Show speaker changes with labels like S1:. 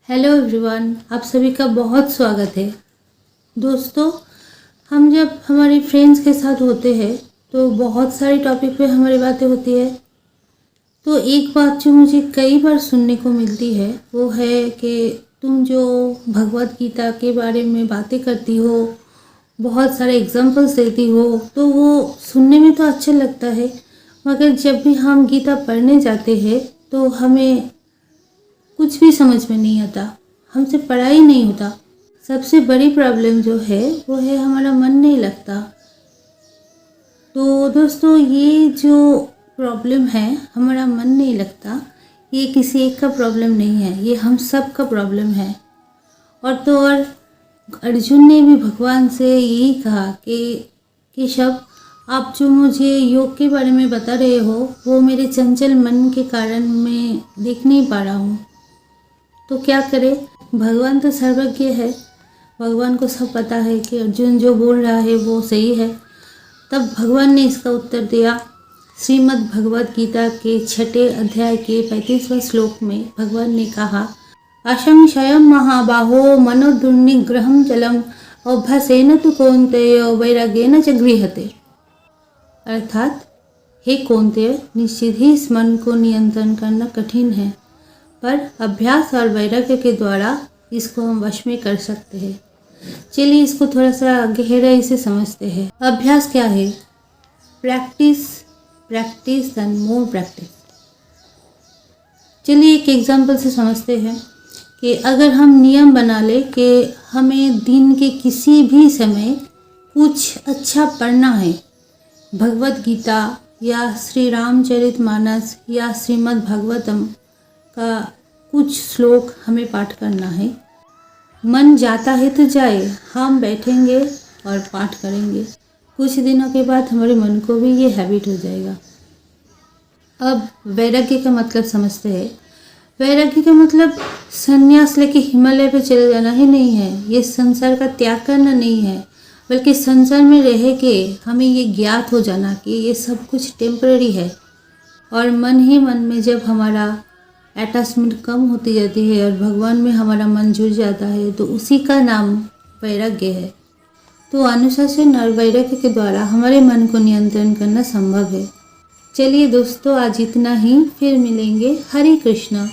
S1: Hello everyone, आप सभी का बहुत स्वागत है। दोस्तों, हम जब हमारे फ्रेंड्स के साथ होते हैं तो बहुत सारी टॉपिक पे हमारी बातें होती है। तो एक बात जो मुझे कई बार सुनने को मिलती है वो है कि तुम जो भगवत गीता के बारे में बातें करती हो, बहुत सारे एग्जाम्पल्स देती हो, तो वो सुनने में तो अच्छा लगता है, मगर जब भी हम गीता पढ़ने जाते हैं तो हमें कुछ भी समझ में नहीं आता, हमसे पढ़ा ही नहीं होता। सबसे बड़ी प्रॉब्लम जो है वो है हमारा मन नहीं लगता। तो दोस्तों, ये जो प्रॉब्लम है हमारा मन नहीं लगता, ये किसी एक का प्रॉब्लम नहीं है, ये हम सब का प्रॉब्लम है। और तो और अर्जुन ने भी भगवान से यही कहा कि केशव, आप जो मुझे योग के बारे में बता रहे हो वो मेरे चंचल मन के कारण मैं देख नहीं पा रहा हूँ, तो क्या करे। भगवान तो सर्वज्ञ है, भगवान को सब पता है कि अर्जुन जो बोल रहा है वो सही है। तब भगवान ने इसका उत्तर दिया। श्रीमद् भगवद गीता के 6 अध्याय के 35वें श्लोक में भगवान ने कहा, असंशयम महाबाहो मनोदुर्निग्रहम चलम अभ्यासेन तु कौन्तेय वैराग्येन च गृह्यते। अर्थात, हे कौन्तेय, निश्चित ही इस मन को नियंत्रण करना कठिन है, पर अभ्यास और वैराग्य के द्वारा इसको हम वश में कर सकते हैं। चलिए इसको थोड़ा सा गहराई से समझते हैं। अभ्यास क्या है? Practice, practice and more practice. चलिए एक एग्जांपल से समझते हैं कि अगर हम नियम बना ले कि हमें दिन के किसी भी समय कुछ अच्छा पढ़ना है, भगवत गीता या श्री रामचरितमानस या श्रीमद् भागवतम का कुछ श्लोक हमें पाठ करना है। मन जाता है तो जाए, हम बैठेंगे और पाठ करेंगे। कुछ दिनों के बाद हमारे मन को भी ये हैबिट हो जाएगा। अब वैराग्य का मतलब समझते हैं। वैराग्य का मतलब संन्यास लेके हिमालय पे चले जाना ही नहीं है, ये संसार का त्याग करना नहीं है, बल्कि संसार में रह के हमें ये ज्ञात हो जाना कि ये सब कुछ टेम्पररी है। और मन ही मन में जब हमारा अटैचमेंट कम होती जाती है और भगवान में हमारा मन जुड़ जाता है, तो उसी का नाम वैराग्य है। तो अनुशासन और वैराग्य के द्वारा हमारे मन को नियंत्रण करना संभव है। चलिए दोस्तों, आज इतना ही, फिर मिलेंगे। हरे कृष्णा।